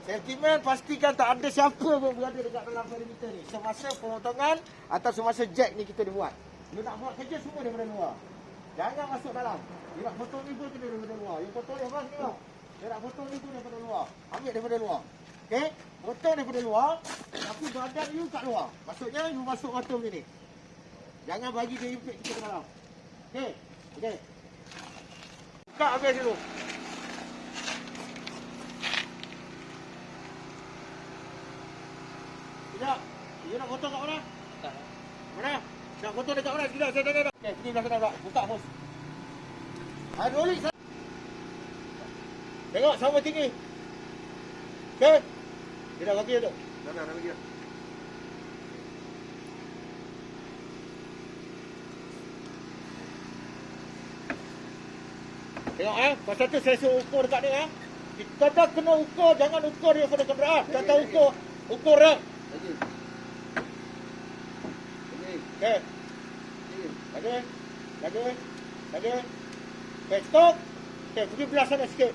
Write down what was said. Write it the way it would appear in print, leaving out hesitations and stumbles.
Sentimen pastikan tak ada siapa pun berada dekat dalam perimeter ni. Semasa pemotongan atau semasa jack ni kita dibuat. You nak buat kerja semua daripada luar. Jangan masuk dalam. You nak potong ni pun kena daripada luar. You potong ni bang tengok. You nak potong ni pun daripada luar. Ambil daripada luar. Okey? Potong daripada luar, tapi badan you kat luar. Maksudnya you masuk motor macam ni. Jangan bagi dia impact kita ke dalam. Okey? Okey. Buka habis dulu. Sekejap. You nak potong kat mana? Mana? Nak potong dekat mana? Sekejap, saya tengok. Okey, pergi belah sana. Buka hos. Hidrolik. Tengok sama tinggi. Okey. Dia dah bagi tu. Dah bagi dah. Tengok pasal tu saya suruh ukur dekat dia Kita dah kena ukur, jangan ukur dia pada kenderaan. Kita tahu ukur ram. Lagi. Okey. Lagi. Okey, stop. Okey, pergi belah sana sikit.